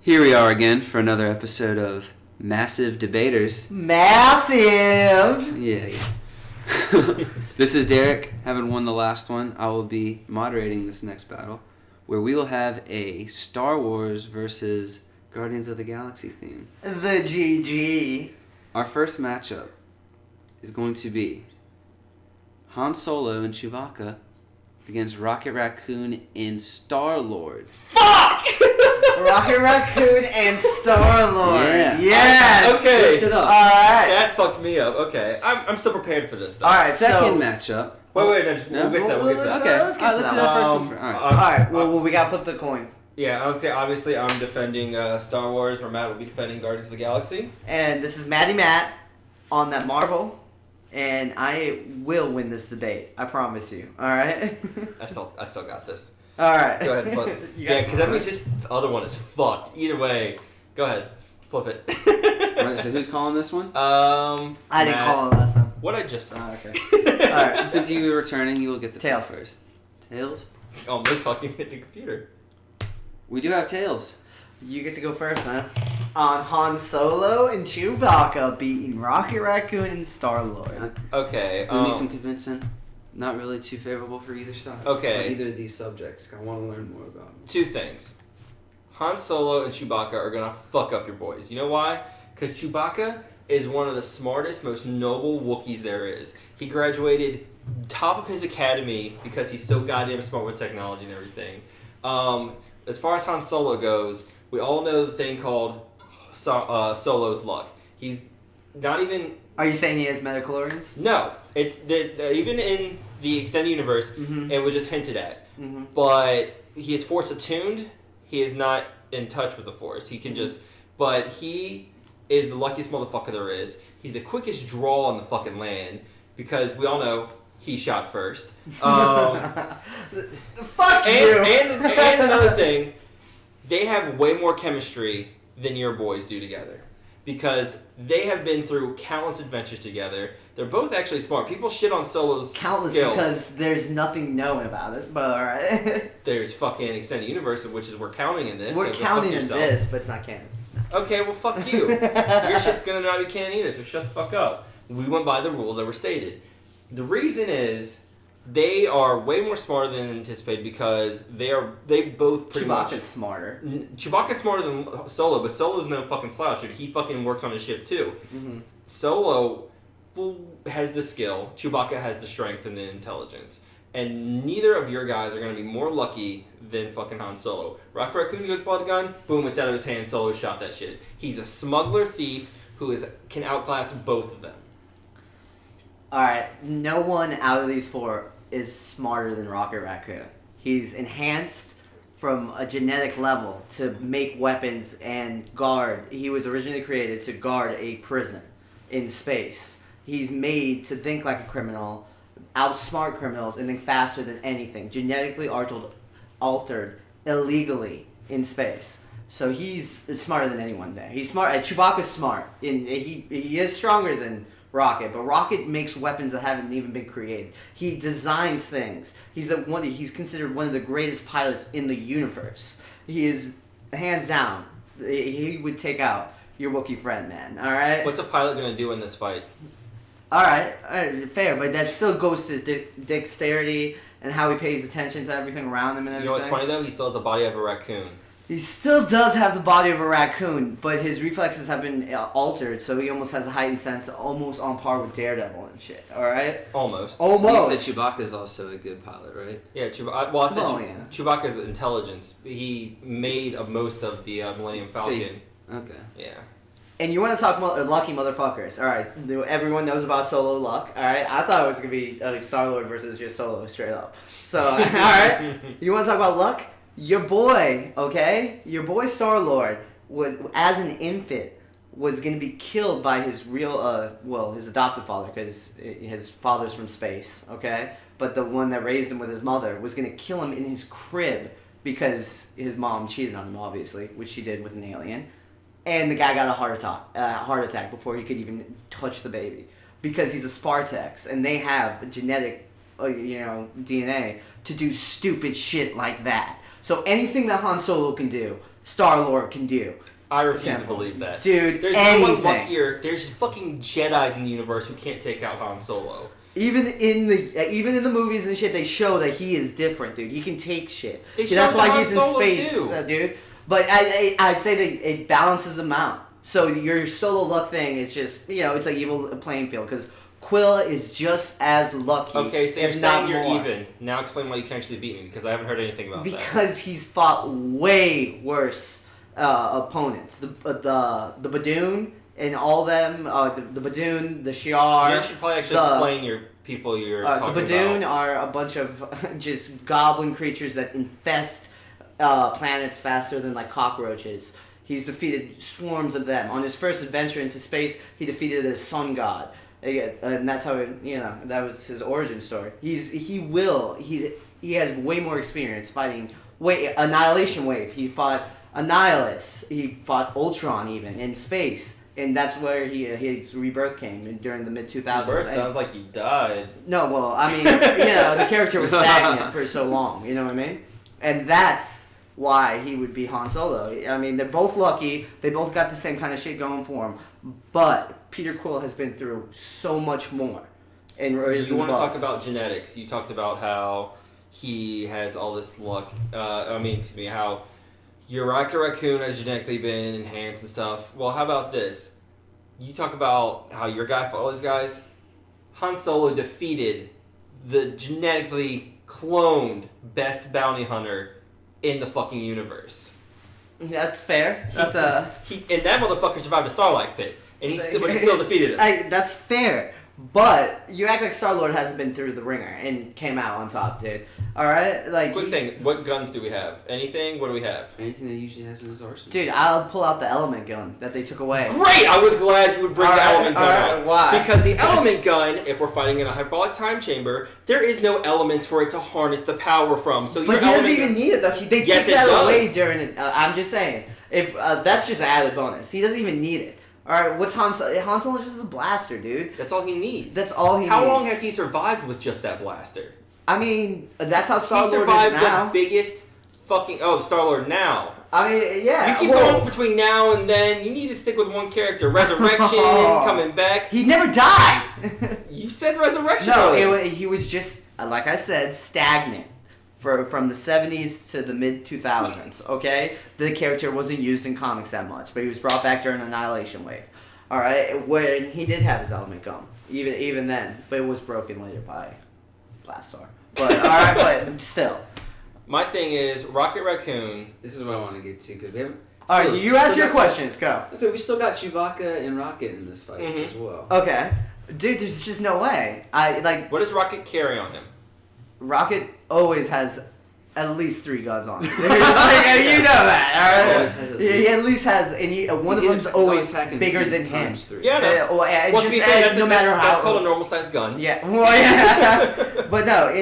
Here we are again for another episode of Massive Debaters. Massive! Yeah. This is Derek. Having won the last one, I will be moderating this next battle, where we will have a Star Wars versus Guardians of the Galaxy theme. The GG. Our first matchup is going to be Han Solo and Chewbacca against Rocket Raccoon and Star-Lord. Fuck! Rocket Raccoon and Star-Lord. Yeah. Yes! Okay. Switched it up. Alright. That fucked me up. Okay. I'm still prepared for this stuff. Alright, Second matchup. Wait, no, we'll get to that. Well, We'll get to that. Okay. Let's get to let's do that that first one. one. Alright. Alright, well, we gotta flip the coin. Yeah, I was okay. Obviously, I'm defending Star Wars, where Matt will be defending Guardians of the Galaxy. And this is Matt on that Marvel. And I will win this debate. I promise you. Alright? I still got this. Alright. Go ahead and flip. Yeah, because that means this other one is fucked. Either way, go ahead, flip it. Alright, so who's calling this one? I didn't Matt. call it last time. What I just said. Oh, okay. Alright. Since you were returning, you will get the Tails. pick first. Tails? Almost fucking hit the computer. We do have tails. You get to go first, man. On Han Solo and Chewbacca beating Rocket Raccoon and Star-Lord. Okay. Do need some convincing. Not really too favorable for either side. Okay. Or either of these subjects. I want to learn more about them. Two things. Han Solo and Chewbacca are gonna fuck up your boys. You know why? Because Chewbacca is one of the smartest, most noble Wookiees there is. He graduated top of his academy because he's so goddamn smart with technology and everything. As far as Han Solo goes, we all know the thing called Solo's luck. He's not even... Are you saying he has metachlorians? No. It's even in the extended universe, Mm-hmm. it was just hinted at. Mm-hmm. But he is force attuned. He is not in touch with the force. He can just... But he is the luckiest motherfucker there is. He's the quickest draw on the fucking land because we all know he shot first. Fuck you! And another thing, they have way more chemistry than your boys do together. Because they have been through countless adventures together. They're both actually smart. People shit on Solo's Countless skill. because there's nothing known about it, but alright. There's fucking extended universe, which is we're counting in this. We're so go counting fuck in yourself. this, but it's not canon. Okay, well fuck you. Your shit's gonna not be canon either, so shut the fuck up. We went by the rules that were stated. The reason is they are way more smarter than anticipated because they both pretty Chewbacca's much... smarter. Chewbacca's smarter than Solo, but Solo's no fucking slouch, dude. He fucking works on his ship too. Mm-hmm. Solo has the skill, Chewbacca has the strength and the intelligence. And neither of your guys are going to be more lucky than fucking Han Solo. Rocket Raccoon goes blood gun, boom, it's out of his hand, Solo shot that shit. He's a smuggler thief who can outclass both of them. Alright, no one out of these four is smarter than Rocket Raccoon. He's enhanced from a genetic level to make weapons and guard. He was originally created to guard a prison in space. He's made to think like a criminal, outsmart criminals, and think faster than anything. Genetically altered illegally in space. So he's smarter than anyone there. He's smart. Chewbacca's smart. He is stronger than Rocket, but Rocket makes weapons that haven't even been created. He designs things. He's considered one of the greatest pilots in the universe. He is hands down. He would take out your Wookiee friend, man. All right. What's a pilot going to do in this fight? All right, fair, but that still goes to dexterity and how he pays attention to everything around him and everything. You know what's funny though? He still has the body of a raccoon. He still does have the body of a raccoon, but his reflexes have been altered, so he almost has a heightened sense, almost on par with Daredevil and shit. All right. Almost. Almost. You said Chewbacca is also a good pilot, right? Yeah, Chewbacca. Yeah. Chewbacca's intelligence. He made most of the Millennium Falcon. Okay. Yeah. And you want to talk about lucky motherfuckers. All right, everyone knows about Solo luck. All right, I thought it was going to be like Star-Lord versus just Solo straight up. So, all right, you want to talk about luck? Your boy, okay? Your boy Star-Lord, was, as an infant, was going to be killed by his his adoptive father, because his father's from space, okay? But the one that raised him with his mother was going to kill him in his crib because his mom cheated on him, obviously, which she did with an alien. And the guy got a heart attack before he could even touch the baby, because he's a Spartax, and they have genetic, DNA to do stupid shit like that. So anything that Han Solo can do, Star-Lord can do. I refuse to Temple. believe that. Dude, There's anything. no one luckier. There's fucking Jedis in the universe who can't take out Han Solo. Even in the movies and shit, they show that he is different, dude. He can take shit. They That's showed why Han he's in Solo, space, too. Dude. But I'd say that it balances them out. So your solo luck thing is just, it's like evil playing field because Quill is just as lucky. Okay, so you're if not saying you're more. even. Now explain why you can actually beat me because I haven't heard anything about that. Because he's fought way worse opponents. The Badoon and all them, the Badoon, the Shi'ar. You should probably actually explain your people you're talking the Badoon about. are a bunch of just goblin creatures that infest planets faster than like cockroaches. He's defeated swarms of them. On his first adventure into space, he defeated a sun god. And that's how that was his origin story. He has way more experience fighting Annihilation Wave. He fought Annihilus. He fought Ultron even in space. And that's where his rebirth came during the mid-2000s. Rebirth sounds like he died. No, well, I mean, the character was stagnant for so long, you know what I mean? And that's why he would be Han Solo. I mean, they're both lucky. They both got the same kind of shit going for them. But Peter Quill has been through so much more. And You want to talk about genetics. You talked about how he has all this luck. How your Rocket Raccoon has genetically been enhanced and stuff. Well, how about this? You talk about how your guy fought all these guys. Han Solo defeated the genetically cloned best bounty hunter in the fucking universe. That's fair. That's and that motherfucker survived a Sarlacc pit, and he still defeated him. That's fair. But you act like Star-Lord hasn't been through the ringer and came out on top, dude. All right, like. Quick thing: what guns do we have? Anything? What do we have? Anything that he usually has in his arsenal. Dude, I'll pull out the element gun that they took away. Great! I was glad you would bring the element gun up. Why? Because the element gun, if we're fighting in a hyperbolic time chamber, there is no elements for it to harness the power from. So But he doesn't even need it though. They Yes, took it that does. away during it. I'm just saying, if that's just an added bonus. He doesn't even need it. All right, what's Han Solo? Han Solo just a blaster, dude. That's all he needs. That's all he needs. How long has he survived with just that blaster? I mean, that's how He Star-Lord is survived now. the biggest fucking Star-Lord now. I mean, yeah. You keep going between now and then. You need to stick with one character. Resurrection, coming back. He never died. You said Resurrection. No, earlier. he was just like I said, stagnant. From the 70s to the mid-2000s, okay? The character wasn't used in comics that much, but he was brought back during Annihilation Wave. All right? When he did have his element gun, even then. But it was broken later by Blastar. But, all right, but still. My thing is, Rocket Raccoon. This is what I want to get to because we haven't. All right, you ask your questions. Go. So we still got Chewbacca and Rocket in this fight as well. Okay. Dude, there's just no way. What does Rocket carry on him? Rocket always has at least 3 guns on him. You know that, all right? Always has at He least. at least has, and one of them's always bigger than him. times 3. Yeah, no. Well, To be fair, no matter how. that's called a normal sized gun. Yeah, well, yeah. But no,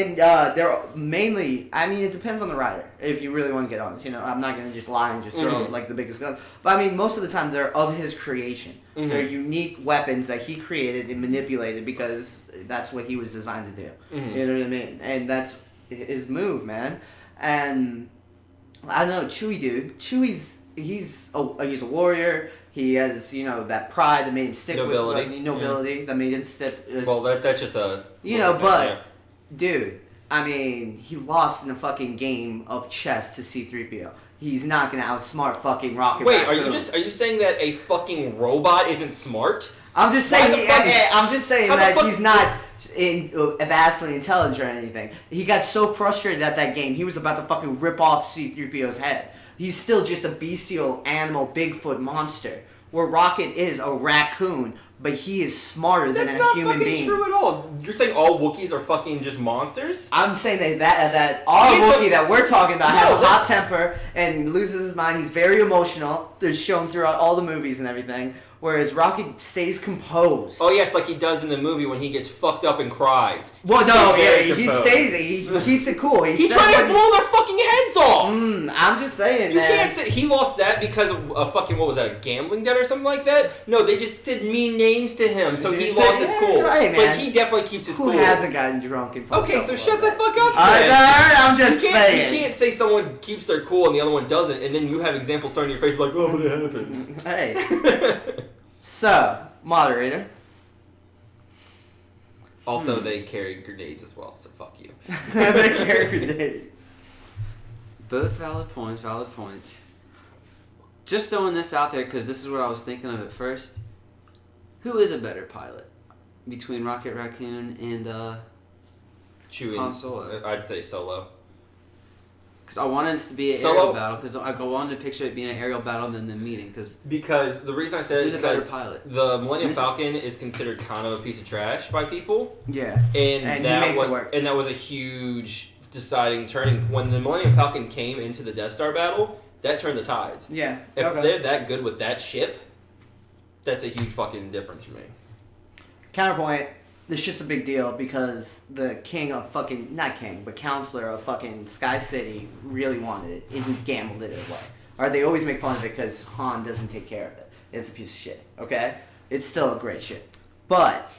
they're mainly. I mean, it depends on the rider. If you really want to get honest, I'm not gonna just lie and just throw like the biggest gun. But I mean, most of the time they're of his creation. Mm-hmm. They're unique weapons that he created and manipulated because that's what he was designed to do. Mm-hmm. You know what I mean? And that's his move, man. And I don't know, Chewie, dude. He's a warrior. He has that pride that made him stick Nobility. with nobility that made him stick. Well, that's just a. But dude, I mean, he lost in a fucking game of chess to C-3PO. He's not gonna outsmart fucking Rocket. Wait, Raccoon. are you saying that a fucking robot isn't smart? I'm just saying. I'm just saying How the that fuck- he's not vastly intelligent or anything. He got so frustrated at that game, he was about to fucking rip off C-3PO's head. He's still just a bestial animal, Bigfoot monster. Where Rocket is a raccoon, but he is smarter than That's a not human fucking being. true at all. You're saying all Wookiees are fucking just monsters? I'm saying that our He's Wookiee the- that we're talking about has No, a hot temper and loses his mind. He's very emotional. They're shown throughout all the movies and everything. whereas Rocket stays composed. Oh yes, like he does in the movie when he gets fucked up and cries. Well, no, Very yeah, he composed. stays. He keeps it cool. He's says trying to like- blow their fucking heads off. I'm just saying, You man. can't say he lost that because of a fucking, what was that, a gambling debt or something like that? No, they just did mean names to him, so he You lost said- his yeah, cool. right, But man. he definitely keeps his Who cool. hasn't gotten drunk and fucked Okay, up so a shut little the bit? fuck up. Alright, then. I'm just You saying. can't say someone keeps their cool and the other one doesn't, and then you have examples thrown in your face like, oh, but it happens. Hey. So, moderator. Also, they carried grenades as well, so fuck you. The character days. Both valid points, valid points. Just throwing this out there because this is what I was thinking of at first. Who is a better pilot between Rocket Raccoon and Chewie. Han Solo? I'd say Solo. Because I wanted it to be an Solo- aerial battle. Because I wanted to picture it being an aerial battle than them meeting. Because Because the reason I said it who's is a better because pilot? the Millennium This- Falcon is considered kind of a piece of trash by people. Yeah. And And he that makes it was work. and that was a huge deciding turning when the Millennium Falcon came into the Death Star battle. That turned the tides. Yeah. If okay. they're that good with that ship, that's a huge fucking difference for me. Counterpoint. This ship's a big deal because the king of fucking, not king, but counselor of fucking Sky City really wanted it, and he gambled it away. Or they always make fun of it because Han doesn't take care of it. It's a piece of shit, okay? It's still a great ship. But,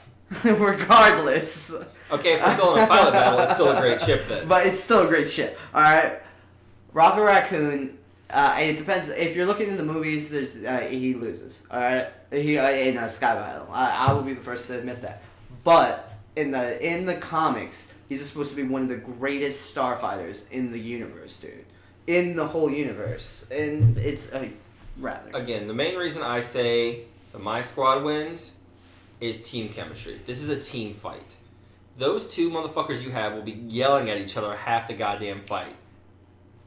regardless... Okay, if we're still in a pilot battle, it's still a great ship then. But it's still a great ship, alright? Rocket Raccoon, it depends. If you're looking in the movies, there's he loses, alright? He in a Sky Battle. I will be the first to admit that. But in the comics, he's supposed to be one of the greatest starfighters in the universe, dude. In the whole universe, and it's a rather. Again, the main reason I say that my squad wins is team chemistry. This is a team fight. Those two motherfuckers you have will be yelling at each other half the goddamn fight.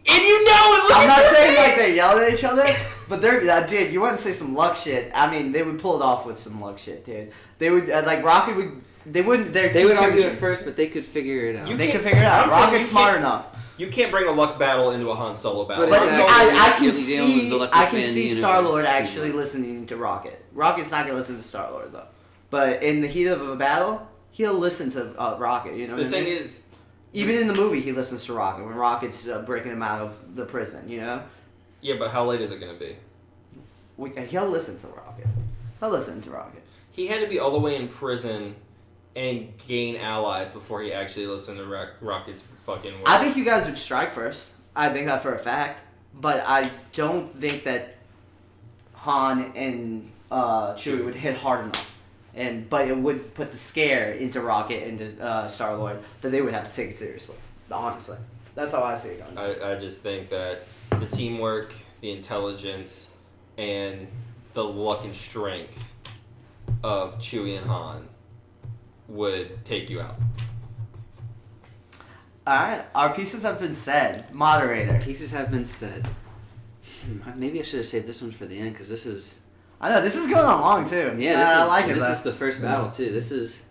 And you know it! Look I'm at not their saying like face! they yell at each other, but they're dude. You want to say some luck shit? I mean, they would pull it off with some luck shit, dude. They would like Rocket would. They wouldn't. They would argue at first, but they could figure it out. You They can't- could figure it out. I'm saying Rocket's you smart can't- enough. You can't bring a luck battle into a Han Solo battle. But But it's Han actually- Solo- I you're can dealing with the see luckiest I can man in the see universe. Star Lord actually listening to Rocket. Rocket's not gonna listen to Star Lord though, but in the heat of a battle, he'll listen to Rocket. You know what the I thing mean? is, Even in the movie, he listens to Rocket when Rocket's breaking him out of the prison. You know, yeah, but how late is it going to be? he'll listen to Rocket. He'll listen to Rocket. He had to be all the way in prison and gain allies before he actually listened to Rocket's fucking words. I think you guys would strike first. I think that for a fact. But I don't think that Han and Chewie would hit hard enough. But it would put the scare into Rocket and Star Lord that they would have to take it seriously. Honestly, that's how I see it going. I just think that the teamwork, the intelligence, and the luck and strength of Chewie and Han would take you out. All right, our pieces have been said. Moderator. Pieces have been said. Maybe I should have saved this one for the end because this is. I know this is going on long too. Yeah, this I is. like it. This though. is the first battle too. This is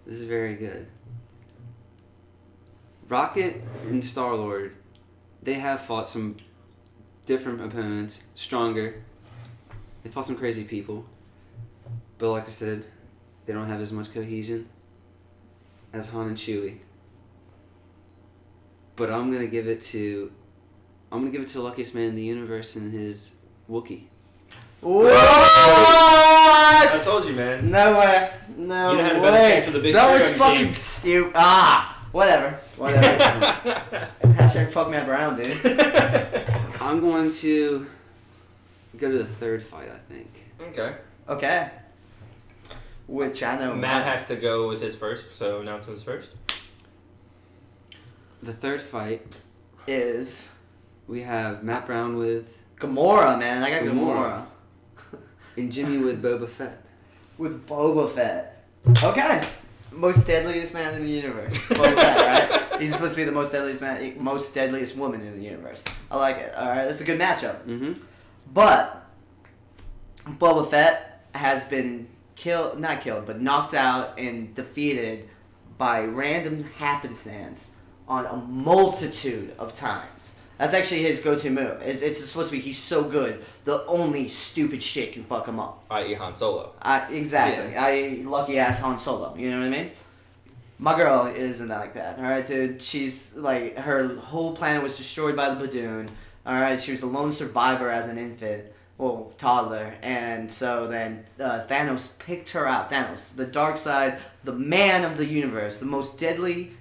very good. Rocket and Star Lord, they have fought some different opponents, stronger. They fought some crazy people, but like I said, they don't have as much cohesion as Han and Chewie. But I'm gonna give it to the luckiest man in the universe and his Wookiee. What? I told you, man. No way. No You had a way. better chance with a big that tree was on your fucking team. stupid. Whatever. Hashtag fuck Matt Brown, dude. I'm going to go to the third fight, I think. Okay. Okay. Which I know. Matt has to go with his first, so announce his first. The third fight, is we have Matt Brown with Gamora, man. I got Gamora. Gamora. and Jimmy with Boba Fett. With Boba Fett. Okay. Most deadliest man in the universe. Boba Fett, right? He's supposed to be the most deadliest woman in the universe. I like it. All right, that's a good matchup. Mm-hmm. But Boba Fett has been knocked out and defeated by random happenstance on a multitude of times. That's actually his go-to move. It's supposed to be he's so good, the only stupid shit can fuck him up. I.e. Han Solo. Exactly. Lucky ass Han Solo. You know what I mean? My girl isn't like that. All right, dude. She's like her whole planet was destroyed by the Badoon. All right, she was the lone survivor as an infant, well, toddler, and so then Thanos picked her out. Thanos, the dark side, the man of the universe, the most deadly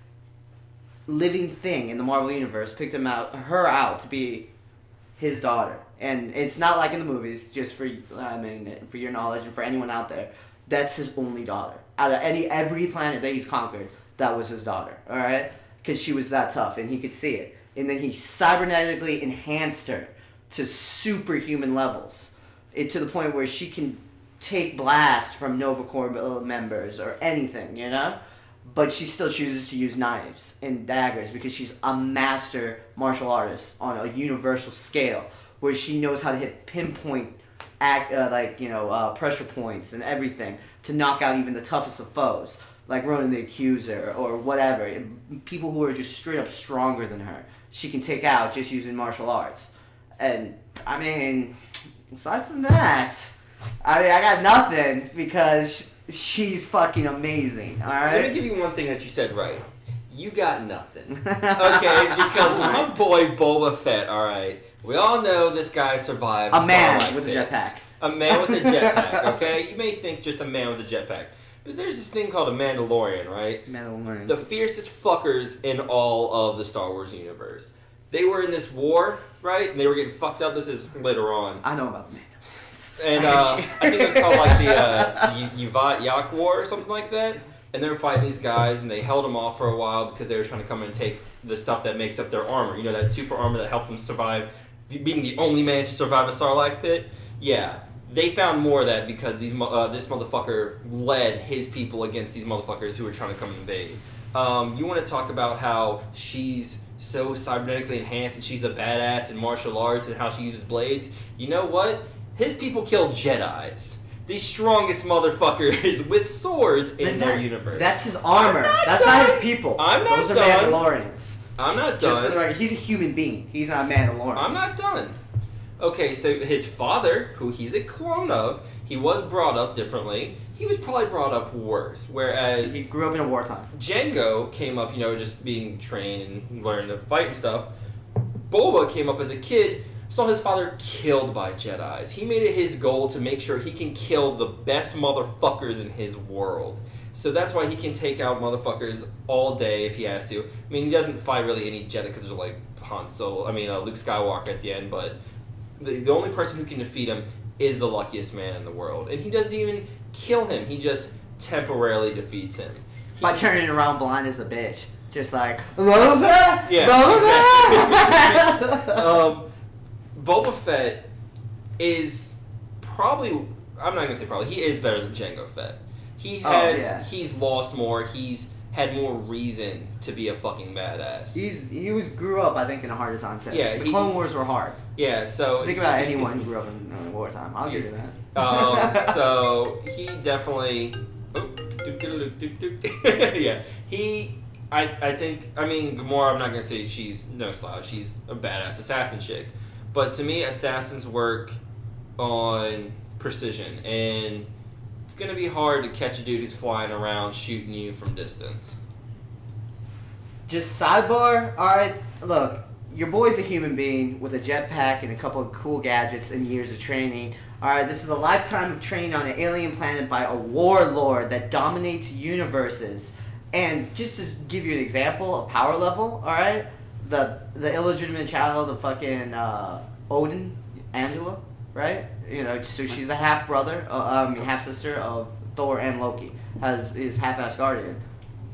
living thing in the Marvel universe, picked her out to be his daughter. And it's not like in the movies, just for for your knowledge and for anyone out there, that's his only daughter. Out of every planet that he's conquered, that was his daughter. All right, because she was that tough, and he could see it. And then he cybernetically enhanced her to superhuman levels, to the point where she can take blasts from Nova Corps members or anything, you know? But she still chooses to use knives and daggers because she's a master martial artist on a universal scale, where she knows how to hit pinpoint pressure points and everything to knock out even the toughest of foes, like Ronan the Accuser or whatever. People who are just straight up stronger than her, she can take out just using martial arts. And, I mean, aside from that, I got nothing because she's fucking amazing, alright? Let me give you one thing that you said right. You got nothing. Okay, because my boy Boba Fett, alright, we all know this guy survived a man Starlight with a Pits. jetpack. A man with a jetpack, okay? You may think just a man with a jetpack. But there's this thing called a Mandalorian, right? Mandalorian. The fiercest fuckers in all of the Star Wars universe. They were in this war, right? And they were getting fucked up. This is later on. I know about the Mandalorians. And I think it was called like the Yuvat Yak War or something like that. And they were fighting these guys, and they held them off for a while because they were trying to come and take the stuff that makes up their armor. You know, that super armor that helped them survive, being the only man to survive a Sarlacc pit? Yeah. They found more of that because this motherfucker led his people against these motherfuckers who were trying to come invade. You want to talk about how she's so cybernetically enhanced and she's a badass in martial arts and how she uses blades? You know what? His people killed Jedis. The strongest motherfuckers with swords in their universe. That's his armor. That's not his people. I'm not Those done. are Mandalorians. I'm not Just for the done. record, he's a human being. He's not a Mandalorian. I'm not done. Okay, so his father, who he's a clone of, he was brought up differently. He was probably brought up worse. Whereas He grew up in a wartime. Jango came up, just being trained and learning to fight and stuff. Boba came up as a kid, saw his father killed by Jedis. He made it his goal to make sure he can kill the best motherfuckers in his world. So that's why he can take out motherfuckers all day if he has to. I mean, he doesn't fight really any Jedi because they're like Luke Skywalker at the end, but the only person who can defeat him is the luckiest man in the world. And he doesn't even kill him. He just temporarily defeats him. By turning around blind as a bitch. Just like, Boba? Yeah, Boba? Boba Fett is probably, I'm not going to say probably, he is better than Jango Fett. He's lost more, he's had more reason to be a fucking badass. He grew up, I think, in a harder time too. Yeah, the Clone Wars were hard. Yeah, so Think about anyone who grew up in wartime. I'll give you that. So he definitely, yeah, I think, Gamora, I'm not going to say she's no slouch, she's a badass assassin chick. But to me, assassins work on precision, and it's going to be hard to catch a dude who's flying around shooting you from distance. Just sidebar, alright, look, your boy's a human being with a jetpack and a couple of cool gadgets and years of training. Alright, this is a lifetime of training on an alien planet by a warlord that dominates universes. And just to give you an example of power level, alright, the illegitimate child of fucking Odin, Angela, right? So she's the half brother, half sister of Thor and Loki. Is half Asgardian.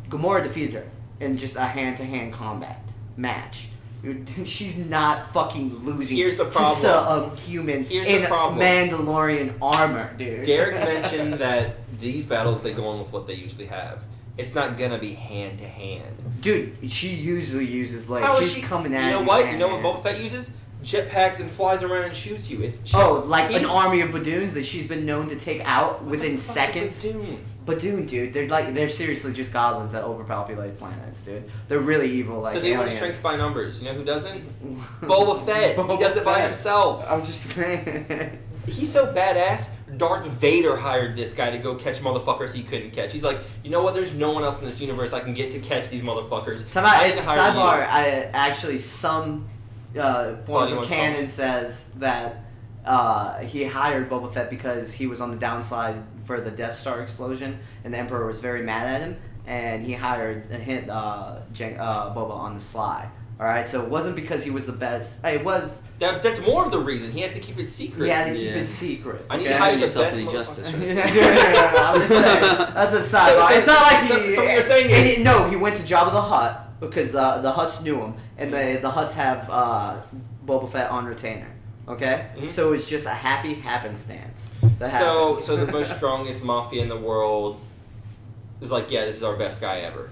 Gamora defeated her in just a hand-to-hand combat match. She's not fucking losing. Here's the problem. To some human in Mandalorian armor, dude. Derek mentioned that these battles, they go on with what they usually have. It's not gonna be hand to hand. Dude, she usually uses blades. How is She's she coming at you. You know what? You know what Boba Fett uses? jetpacks and flies around and shoots you. It's like an he's- army of Badoons that she's been known to take out within What the fuck's a seconds. Badoon? Badoon, dude, they're seriously just goblins that overpopulate planets, dude. They're really evil, like So they want aliens. strength by numbers. You know who doesn't? Boba Fett. He Boba does it by Fett. himself. I'm just saying. He's so badass. Darth Vader hired this guy to go catch motherfuckers he couldn't catch. He's like, you know what? There's no one else in this universe I can get to catch these motherfuckers. I didn't hire Sidebar, you. actually, some forms you of want canon says that he hired Boba Fett because he was on the downside for the Death Star explosion, and the Emperor was very mad at him, and he hired Boba on the sly. All right, so it wasn't because he was the best. It was. That's more of the reason. He has to keep it secret. He had to keep Yeah. it secret. I need okay? to hire Doing the yourself best any motherfucker. justice. Right? I'm just saying. That's a sidebar. So- It's not like so- he. so what you're saying and is- no, he went to Jabba the Hutt because the Hutts knew him, and the Hutts have Boba Fett on retainer. Okay, Mhm. so it's just a happy happenstance. That So, happened. so the most strongest mafia in the world is like, yeah, this is our best guy ever.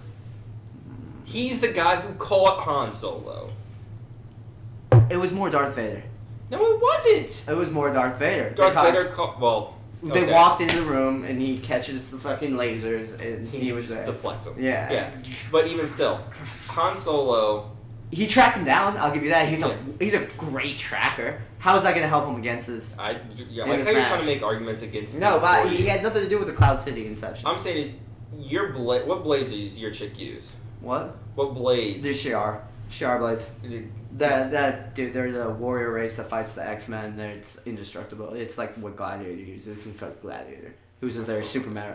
He's the guy who caught Han Solo. It was more Darth Vader. No, it wasn't. It was more Darth Vader. Darth They Vader caught. Well, They okay. walked into the room and he catches the fucking lasers and he was just there. deflects them. Yeah. Yeah, but even still, Han Solo. He tracked him down. I'll give you that. Yeah. He's a great tracker. How is that going to help him against this? I In like this how you're match. trying to make arguments against. No, him but for he you. had nothing to do with the Cloud City Inception. I'm saying is what blades does your chick use? What? What blades? The Shi'ar blades. That dude, they're the warrior race that fights the X-Men. It's indestructible. It's like what Gladiator uses. It's in fact Gladiator, who's their Superman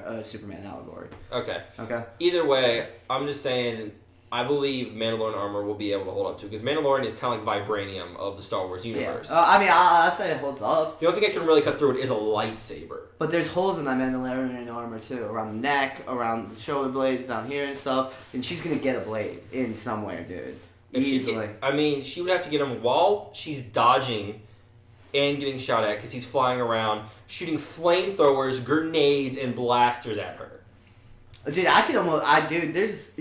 allegory. Okay. Okay. Either way, I'm just saying. I believe Mandalorian armor will be able to hold up to because Mandalorian is kind of like vibranium of the Star Wars universe. Yeah. I mean, I'll say it holds up. The only thing that can really cut through it is a lightsaber. But there's holes in that Mandalorian armor too, around the neck, around the shoulder blades, down here and stuff. And she's gonna get a blade in somewhere, dude. If she Easily. I mean, she would have to get him while she's dodging and getting shot at because he's flying around, shooting flamethrowers, grenades, and blasters at her. Dude,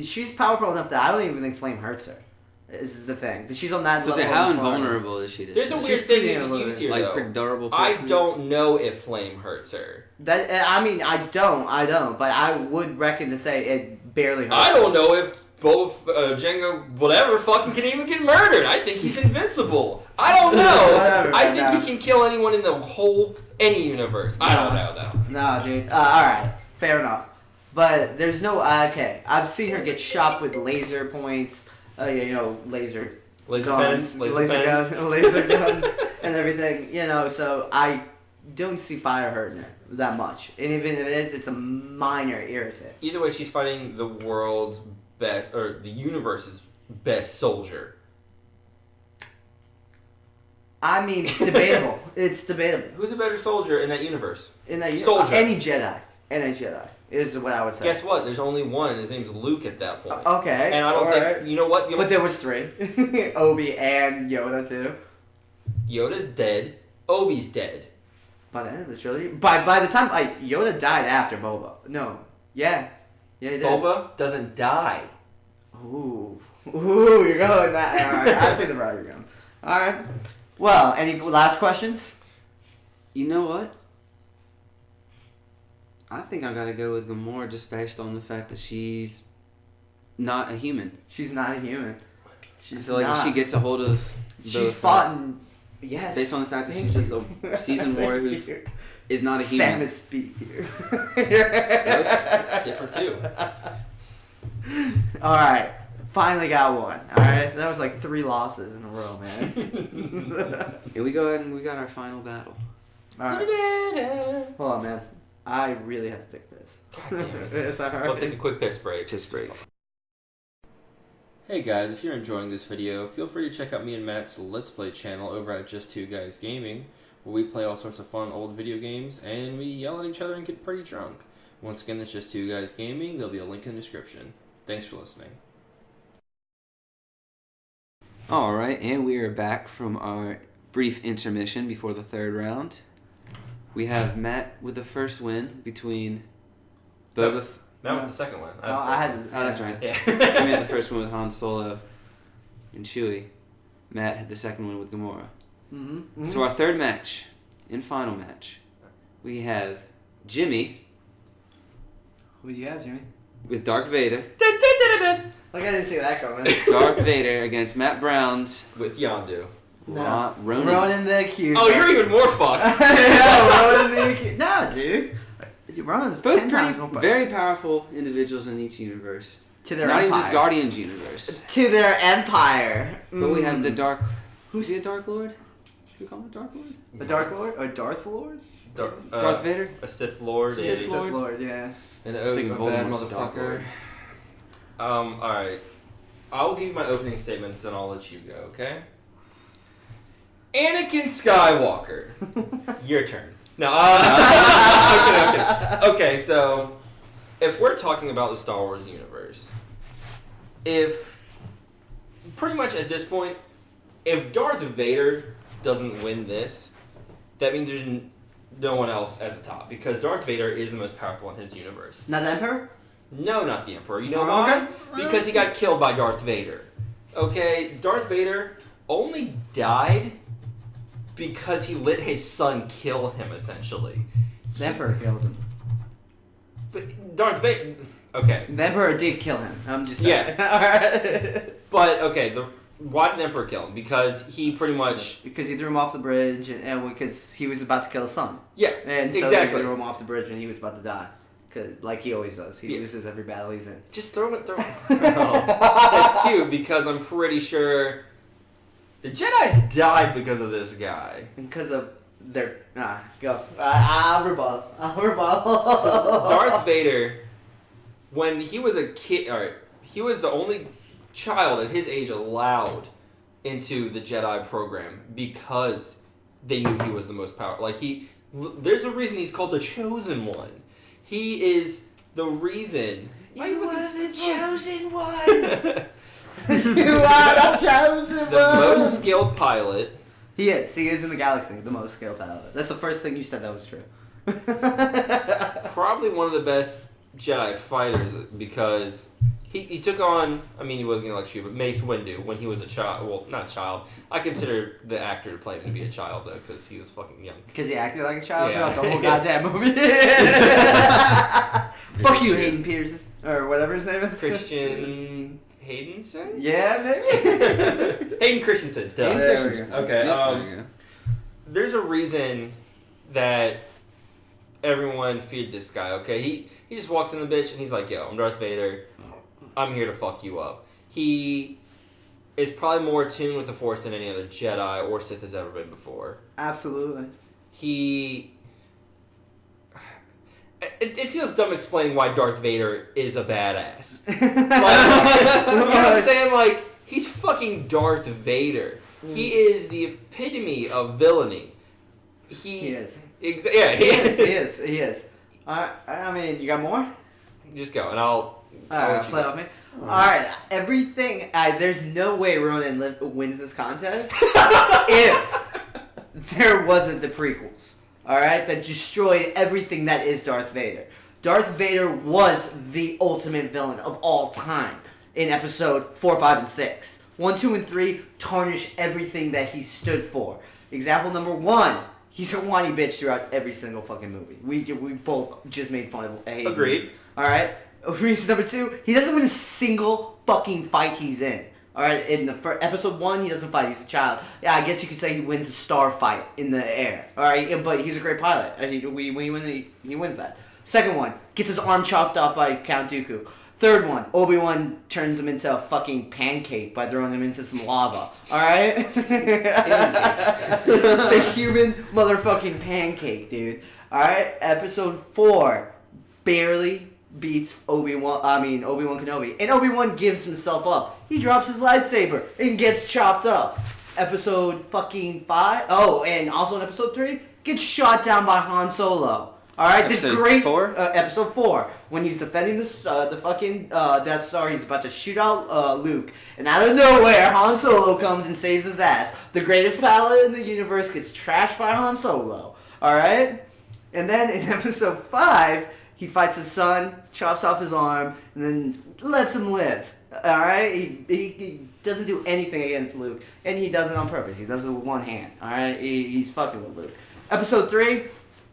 she's powerful enough that I don't even think flame hurts her. This is the thing. She's on that So level. how of fire. invulnerable is she to There's a shit? weird She's thing pretty that we invulnerable. use here, Like though. pretty durable I person? don't know if flame hurts her. I don't, but I would reckon to say it barely hurts I her. don't know if Jango, whatever, fucking can even get murdered. I think he's invincible. I don't know. Whatever, I think man. he can kill anyone in the whole, any universe. I don't know, though. No, dude. Alright. Fair enough. But there's no... okay. I've seen her get shot with laser points. Laser Laser guns. pens, laser pens. Laser guns and everything. So I don't see fire hurting her that much. And even if it is, it's a minor irritant. Either way, she's fighting the world's best, or the universe's best soldier. I mean, debatable. It's debatable. Who's a better soldier in that universe? In that Soldier. Any Jedi. Is what I would say. Guess what? There's only one, and his name's Luke at that point. Okay. And I don't alright. think, you know what? But there was 3. Obi and Yoda too. Yoda's dead. Obi's dead. By the end of the trilogy. By the time Yoda died after Boba. No. Yeah. Yeah, he did. Boba doesn't die. Ooh, you're going that. All right, I see the route you're going. All right. Well, any last questions? You know what? I think I gotta go with Gamora just based on the fact that she's not a human. She's not a human. She's So like not. if she gets a hold of She's both, fought in. Yes. based on the fact that Thank she's just you. a seasoned warrior who Thank you. is not a human. Samus beat you. It's different too. All right. Finally got one. All right. That was like 3 losses in a row, man. And we go ahead and we got our final battle. All right. Hold on, man. I really have to take this. God damn it. Is that all right? We'll take a quick piss break. Piss break. Hey guys, if you're enjoying this video, feel free to check out me and Matt's Let's Play channel over at Just Two Guys Gaming, where we play all sorts of fun old video games, and we yell at each other and get pretty drunk. Once again, that's Just Two Guys Gaming. There'll be a link in the description. Thanks for listening. Alright, and we are back from our brief intermission before the third round. We have Matt with the first win between Boba... Now with the second one. Oh, I had. Oh, that's right. Yeah. Jimmy had the first one with Han Solo and Chewie. Matt had the second one with Gamora. Mm-hmm. So our third match, and final match, we have Jimmy Who do you have, Jimmy? with Darth Vader. Like I didn't see that coming. Darth Vader against Matt Brown's With Yondu. Ronan. Ronan the Accuser. Oh, you're even more fucked. Yeah, Ronan the Accuser. No, dude. Ronan's Both 10 pretty, times more powerful. very powerful individuals in each universe. To their Not empire. even just Guardians universe. To their empire. But we have the Dark. Who's Is he a Dark Lord? Should we call him a Dark Lord? a Dark Lord? Or Darth Lord? Darth Vader? A Sith Lord. Sith a- Lord, yeah. An Think ogre, bad Voldemort's a Dark motherfucker. Alright. I will give you my opening statements, then I'll let you go, okay? Anakin Skywalker. Your turn. No, okay, so if we're talking about the Star Wars universe, if pretty much at this point, if Darth Vader doesn't win this, that means there's no one else at the top because Darth Vader is the most powerful in his universe. Not the Emperor? No, not the Emperor. You know Oh, why? okay. Because he got killed by Darth Vader. Okay, Darth Vader only died because he let his son kill him, essentially. The Emperor killed him. But Darth Vader... Okay. The Emperor did kill him. I'm just saying. Yes. Alright. But, okay, why did the Emperor kill him? Because he pretty much... Because he threw him off the bridge and because he was about to kill his son. Yeah, And so exactly. he threw him off the bridge when he was about to die. Cause like he always does. He Yeah. loses every battle he's in. Just throw it. That's cute because I'm pretty sure the Jedi's died because of this guy. Because of their... go. I'll rebuttal. Darth Vader, when he was a kid, he was the only child at his age allowed into the Jedi program because they knew he was the most powerful. There's a reason he's called the Chosen One. He is the reason. You were the chosen one. the You are the chosen one. most skilled pilot. He is. He is in the galaxy, the most skilled pilot. That's the first thing you said that was true. Probably one of the best Jedi fighters because he took on, I mean he wasn't going to lecture you, but Mace Windu when he was a child. Well, not a child. I consider the actor to play him to be a child though because he was fucking young. Because he acted like a child Yeah. throughout the whole goddamn movie. Fuck you, Hayden Peterson. Or whatever his name is. Christian Haydenson? Yeah, maybe. Hayden Christensen. Duh. Hayden There we Christensen. go. Okay, Yep, there you go. There's a reason that everyone feared this guy, okay? He just walks in the bitch and he's like, yo, I'm Darth Vader. I'm here to fuck you up. He is probably more attuned with the Force than any other Jedi or Sith has ever been before. Absolutely. It feels dumb explaining why Darth Vader is a badass. Like, you know what I'm saying? Like, he's fucking Darth Vader. He is the epitome of villainy. He is. Yeah, He is. He is. I mean, you got more? Just go, and I'll Alright, let you play go. off me. Alright, everything. There's no way Ronan wins this contest if there wasn't the prequels. Alright? That destroyed everything that is Darth Vader. Darth Vader was the ultimate villain of all time in episode 4, 5, and 6. 1, 2, and 3 tarnish everything that he stood for. Example number 1. He's a whiny bitch throughout every single fucking movie. We both just made fun of Hayden. Agreed. Alright? Reason number 2, he doesn't win a single fucking fight he's in. Alright, in the episode 1, he doesn't fight, he's a child. Yeah, I guess you could say he wins a star fight in the air. Alright, but he's a great pilot. He wins that. Second one, gets his arm chopped off by Count Dooku. Third one, Obi-Wan turns him into a fucking pancake by throwing him into some lava. Alright? It's a human motherfucking pancake, dude. Alright? Episode 4 barely beats Obi-Wan Kenobi. And Obi-Wan gives himself up. He drops his lightsaber and gets chopped up. Episode fucking 5. Oh, and also in episode 3, gets shot down by Han Solo. Alright, this Episode great 4? Episode 4, when he's defending the fucking Death Star, he's about to shoot out Luke, and out of nowhere, Han Solo comes and saves his ass. The greatest pilot in the universe gets trashed by Han Solo. Alright? And then in episode 5, he fights his son, chops off his arm, and then lets him live. All right, he doesn't do anything against Luke, and he does it on purpose. He does it with one hand. All right, he's fucking with Luke. Episode 3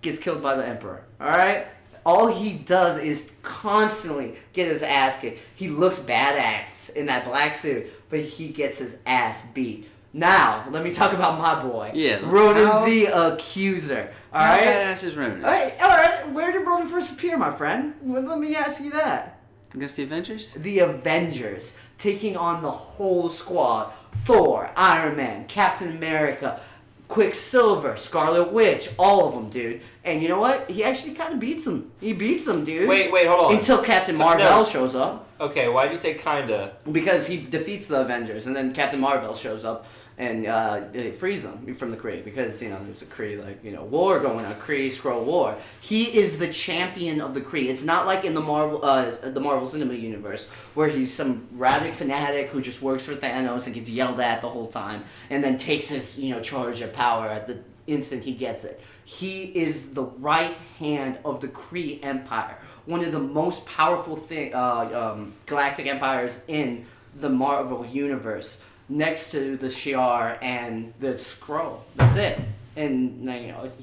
gets killed by the Emperor. All right, all he does is constantly get his ass kicked. He looks badass in that black suit, but he gets his ass beat. Now, let me talk about my boy. Yeah, Ronan how- the Accuser. All How right. badass is Ronan? All right. Where did Ronan first appear, my friend? Well, let me ask you that. Against the Avengers? The Avengers taking on the whole squad: Thor, Iron Man, Captain America, Quicksilver, Scarlet Witch, all of them, dude. And you know what? He actually kind of beats them. He beats them, dude. Wait, hold on. Until Captain Marvel shows up. Okay, why do you say kinda? Because he defeats the Avengers, and then Captain Marvel shows up and frees them from the Kree. Because, there's a Kree, war going on, Kree-Skrull war. He is the champion of the Kree. It's not like in the Marvel Cinema Universe, where he's some radic fanatic who just works for Thanos and gets yelled at the whole time, and then takes his, charge of power at the instant he gets it. He is the right hand of the Kree Empire, one of the most powerful galactic empires in the Marvel universe, next to the Shi'ar and the Skrull. That's it. And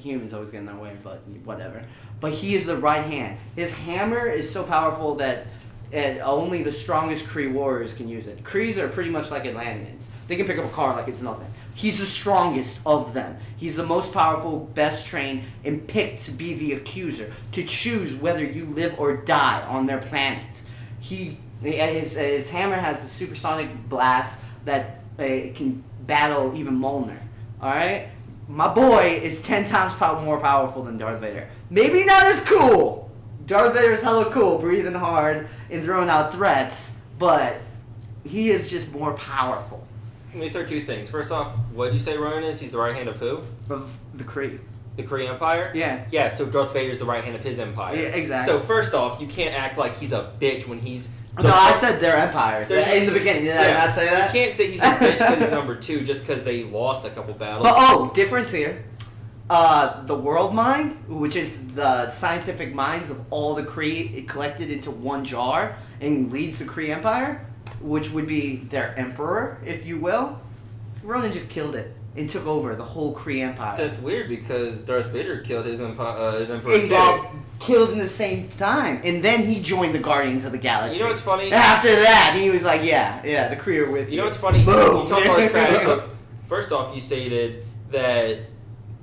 humans always get in their way, but whatever. But he is the right hand. His hammer is so powerful that only the strongest Kree warriors can use it. Krees are pretty much like Atlanteans. They can pick up a car like it's nothing. He's the strongest of them. He's the most powerful, best trained, and picked to be the accuser, to choose whether you live or die on their planet. His hammer has a supersonic blast that can battle even Mjolnir. Alright? My boy is 10 times more powerful than Darth Vader. Maybe not as cool. Darth Vader is hella cool, breathing hard and throwing out threats, but he is just more powerful. Let me throw two things. First off, what did you say Ronan is? He's the right hand of who? Of the Kree. The Kree Empire? Yeah. Yeah, so Darth Vader's the right hand of his empire. Yeah, exactly. So first off, you can't act like he's a bitch when he's... No, I said their empires. In the beginning, did I not say that? You can't say he's a bitch because he's number 2 just because they lost a couple battles. But difference here. The World Mind, which is the scientific minds of all the Kree collected into one jar and leads the Kree Empire, which would be their emperor, if you will. Ronan just killed it and took over the whole Kree Empire. That's weird because Darth Vader killed his emperor And too. got killed in the same time, and then he joined the Guardians of the Galaxy. You know what's funny? After that, he was like, yeah, the Kree are with you. You know what's funny? Boom. You talk all this trash. Look, first off, you stated that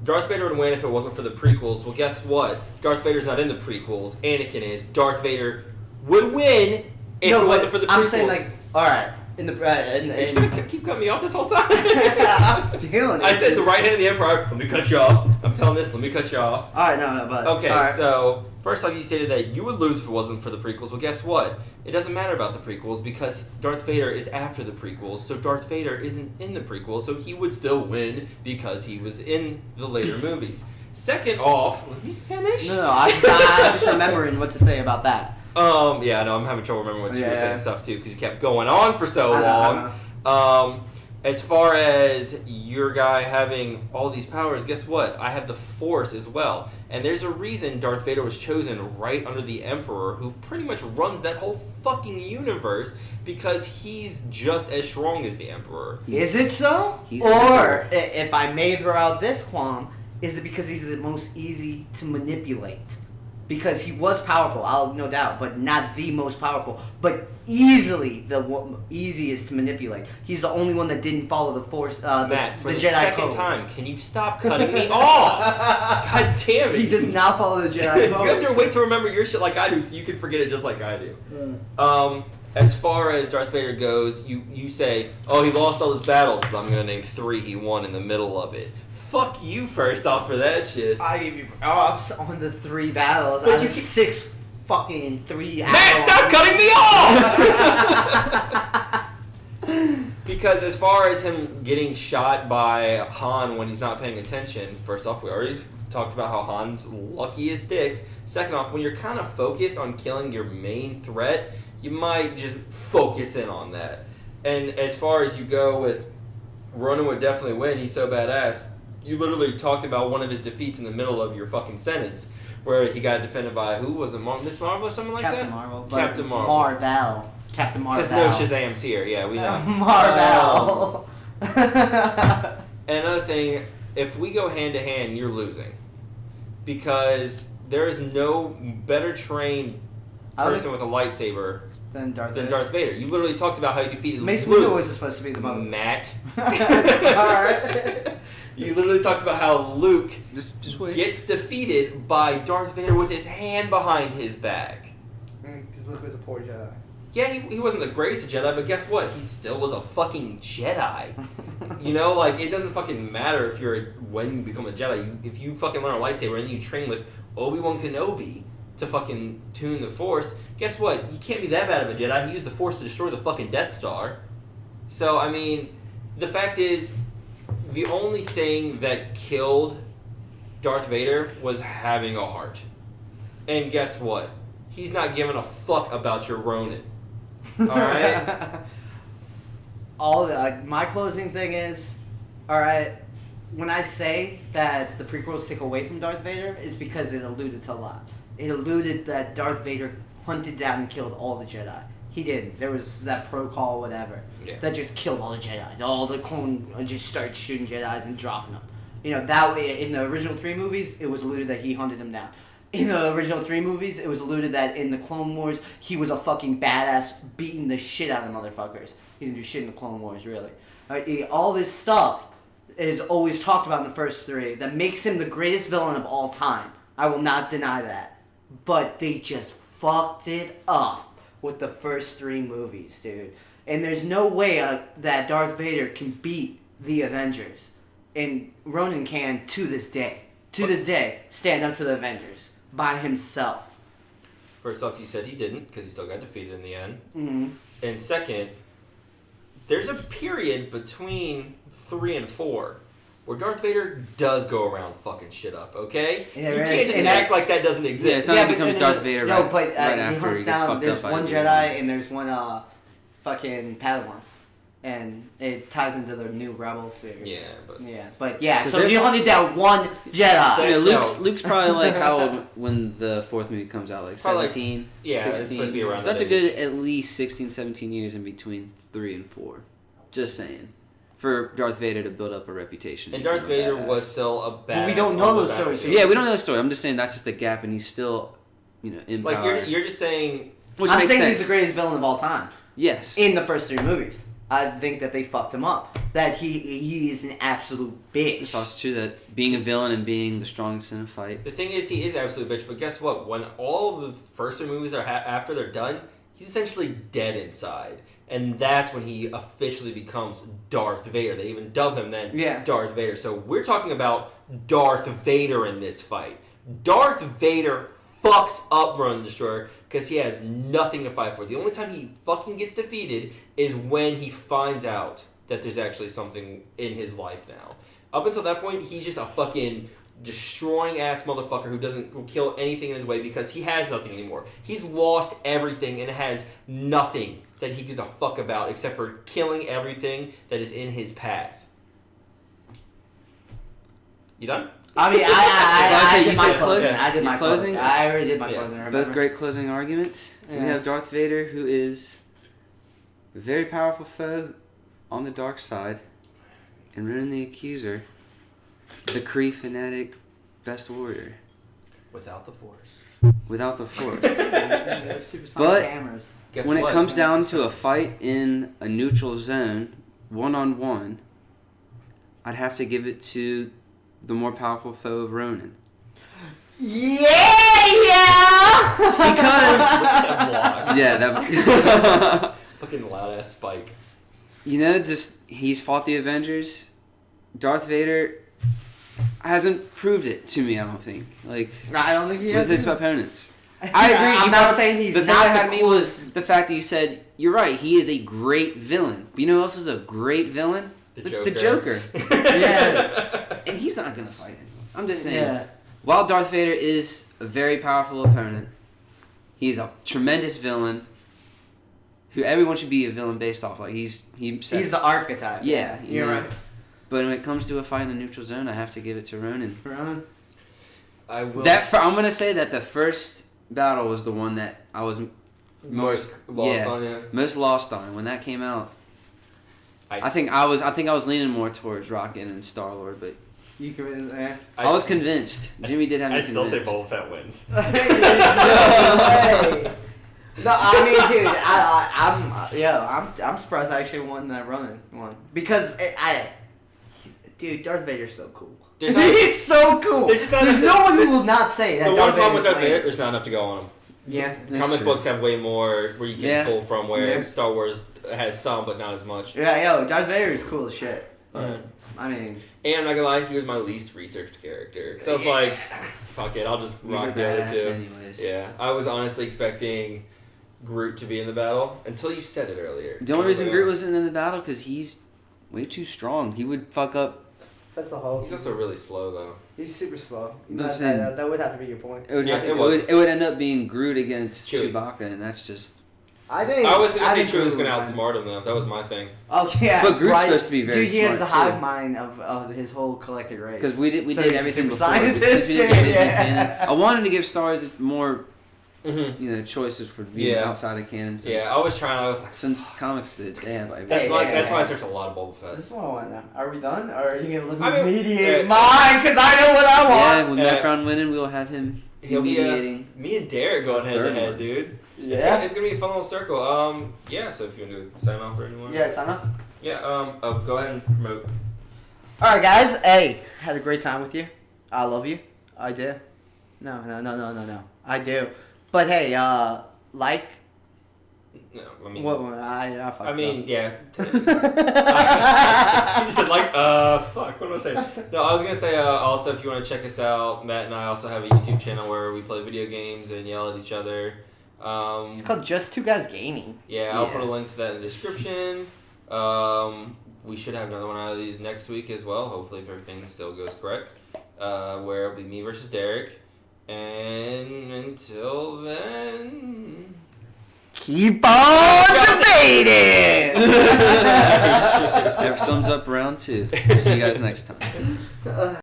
Darth Vader would win if it wasn't for the prequels. Well, guess what? Darth Vader's not in the prequels. Anakin is. Darth Vader would win if it wasn't for the prequels. I'm saying, all right, in the You're just gonna keep cutting me off this whole time. I'm feeling it. I said the right hand of the Emperor. Let me cut you off. I'm telling this. Let me cut you off. All right, no, but Okay, all right. so first off, you stated that you would lose if it wasn't for the prequels. Well, guess what? It doesn't matter about the prequels because Darth Vader is after the prequels. So Darth Vader isn't in the prequels, so he would still win because he was in the later movies. Second off, let me finish. No, I'm just remembering what to say about that. Yeah, no, I'm having trouble remembering what you were saying stuff too because you kept going on for so long. As far as your guy having all these powers, guess what? I have the Force as well. And there's a reason Darth Vader was chosen right under the Emperor, who pretty much runs that whole fucking universe, because he's just as strong as the Emperor. Is it so? He's Or, if I may throw out this qualm, is it because he's the most easy to manipulate? Because he was powerful, I'll no doubt, but not the most powerful, but easily the easiest to manipulate. He's the only one that didn't follow the Force, Matt, for the the Jedi second code. time, can you stop cutting me off? God damn it. He does not follow the Jedi code. You have to wait to remember your shit like I do, so you can forget it just like I do. As far as Darth Vader goes, you say, oh, he lost all his battles, but I'm going to name 3 he won in the middle of it. Fuck you first off for that shit. I give you props on the 3 battles. But Out you of can- 6 fucking 3 hours. Matt, stop cutting me off! Because as far as him getting shot by Han when he's not paying attention, first off, we already talked about how Han's lucky as dicks. Second off, when you're kind of focused on killing your main threat, you might just focus in on that. And as far as you go with Ronan would definitely win, he's so badass. You literally talked about one of his defeats in the middle of your fucking sentence, where he got defended by, who was it, Miss Marvel or something like Captain that? Marvel. Captain Marvel. Marvel. Captain Marvel. Because no Shazam's here. Yeah, we know. Marvel. And another thing, if we go hand to hand, you're losing. Because there is no better trained person with a lightsaber than Darth Vader. You literally talked about how you defeated Mace Luke. Windu was supposed to be the most. Matt. Alright. You literally talked about how Luke Just wait. gets defeated by Darth Vader with his hand behind his back. Because Luke was a poor Jedi. Yeah, he wasn't the greatest Jedi, but guess what? He still was a fucking Jedi. You know, like, it doesn't fucking matter when you become a Jedi. If you fucking learn a lightsaber and then you train with Obi-Wan Kenobi to fucking tune the Force, guess what? You can't be that bad of a Jedi. He used the Force to destroy the fucking Death Star. So, I mean, the fact is, the only thing that killed Darth Vader was having a heart. And guess what? He's not giving a fuck about your Ronin. Alright? My closing thing is, alright, when I say that the prequels take away from Darth Vader, it's because it alluded to a lot. It alluded that Darth Vader hunted down and killed all the Jedi. He didn't. There was that protocol, whatever, that just killed all the Jedi. All the clone just started shooting Jedis and dropping them. You know, that way, in the original 3 movies, it was alluded that he hunted them down. In the original 3 movies, it was alluded that in the Clone Wars, he was a fucking badass beating the shit out of motherfuckers. He didn't do shit in the Clone Wars, really. All this stuff is always talked about in the first 3 that makes him the greatest villain of all time. I will not deny that. But they just fucked it up with the first 3 movies, dude. And there's no way that Darth Vader can beat the Avengers. And Ronan can to this day. To this day, stand up to the Avengers by himself. First off, you said he didn't, because he still got defeated in the end. Mm-hmm. And second, there's a period between 3 and 4 where Darth Vader does go around fucking shit up, okay? Yeah, you right. can't just And act like that doesn't Yeah, exist. it's not he becomes Darth Vader right he after hunts he gets down. fucked There's up by one the Jedi and there's one fucking Padawan. And it ties into the new Rebel series. Yeah, but 'Cause so there's you hunted down one Jedi. You know, Luke's probably like how old when the 4th movie comes out, like Probably 17, yeah, 16. it's supposed to be around So that's a that good age. at least 16, 17 years in between 3 and 4. Just saying. For Darth Vader to build up a reputation. And become Darth a Vader badass. was still a badass. But we don't know on the those stories. battlefield. Yeah, we don't know the story. I'm just saying that's just the gap, and he's still, in Like, power. you're just saying... Which I'm makes saying sense. he's the greatest villain of all time. Yes. In the first 3 movies. I think that they fucked him up. That he is an absolute bitch. It's also true that being a villain and being the strongest in a fight. The thing is, he is absolute bitch, but guess what? When all of the first 3 movies are after they're done, he's essentially dead inside. And that's when he officially becomes Darth Vader. They even dub him then Darth Vader. So we're talking about Darth Vader in this fight. Darth Vader fucks up Ronan the Destroyer because he has nothing to fight for. The only time he fucking gets defeated is when he finds out that there's actually something in his life now. Up until that point, he's just a fucking destroying ass motherfucker who kill anything in his way because he has nothing anymore. He's lost everything and has nothing that he gives a fuck about except for killing everything that is in his path. You done? I mean, I you did said my closing. I did my closing? closing. I already did my closing. Remember? Both great closing arguments. Yeah. We have Darth Vader, who is a very powerful foe on the dark side, and Ronan the Accuser, the Kree fanatic best warrior. Without the Force. Without the Force. Supersonic But cameras. Guess when what? it comes down to a fight in a neutral zone, 1-on-1, I'd have to give it to the more powerful foe of Ronan. Yeah! Because That block. yeah, that Fucking loud ass Spike. just he's fought the Avengers. Darth Vader hasn't proved it to me, I don't think. Like I don't think he with has. his opponents. I agree. I'm you not brought- saying he's the thing not that had the me was the fact that you said you're right. He is a great villain. But you know who else is a great villain? The Joker. Yeah. And he's not gonna fight him. I'm just saying. Yeah. While Darth Vader is a very powerful opponent, he's a tremendous villain. Who everyone should be a villain based off. Like he said. He's the archetype. Yeah, you You're know. right. But when it comes to a fight in a neutral zone, I have to give it to Ronan. Ronan. I will. I'm gonna say that the first battle was the one that I was most lost on you. most lost on when that came out. I s- think I was leaning more towards Rocket and Star Lord, but You can, yeah. I was s- convinced. Jimmy did have me I still say convinced. Boba Fett wins. No way. No, I mean, dude, I'm surprised I actually won that running one because dude, Darth Vader's so cool. There's not- He's so cool. There's just not There's enough- no one who will not say that. The one Darth problem with Vader's Darth Vader, lame. there's not enough to go on him. Yeah. That's Comic true. books have way more where you can Yeah. pull from, where Yeah. Star Wars has some, but not as much. Yeah, yo, Darth Vader is cool as shit. But Mhm. I mean, And I'm not gonna lie, he was my least researched character. So I was like, fuck it, I'll just He's a rock the other badass two. anyways. Yeah, I was honestly expecting Groot to be in the battle until you said it earlier. The only I was reason like, Groot wasn't in the battle because he's way too strong. He would fuck up. that's the whole. He's also really slow though. He's super slow. Listen. That would have to be your point. It would, Yeah, it, it was. would, it would end up being Groot against Chewie. Chewbacca, and that's just. I think. I was gonna say think Chewie was Groot gonna would win. outsmart him though. That was my thing. Oh yeah, But Groot's right. supposed to be very Dude, he has the smart, too. hive mind of his whole collected race. Because we did So did he's a everything super before. scientist, Since we didn't get Disney yeah. canon. I wanted to give Star Wars more Mm-hmm. choices for being Yeah. outside of canon. Since, Yeah, I was trying. I was like, since comics they have like. that's, Hey, like, hey, that's why I hey. searched a lot of Boba Fett. This is what I want now. Are we done? Or are you gonna let me I mean, mediate mine? Because I know what I Yeah, want. with Macron winning, we'll have him He'll be mediating. me and Derek going head to Third head, one. dude. Yeah. It's gonna be a fun little circle. Yeah. So if you want to sign off or anyone. Yeah, sign up. Yeah. Go ahead and promote. All right, guys. Hey, had a great time with you. I love you. I do. No. I do. But hey, like. No, I mean. What? I fucked I mean, up. yeah. You just said like, fuck. What am I saying? No, I was gonna say also if you want to check us out, Matt and I also have a YouTube channel where we play video games and yell at each other. It's called Just Two Guys Gaming. Yeah, I'll Yeah. put a link to that in the description. We should have another one out of these next week as well. Hopefully, if everything still goes correct. Where it'll be me versus Derek. And until then. Keep on debating. That sums up round 2. See you guys next time.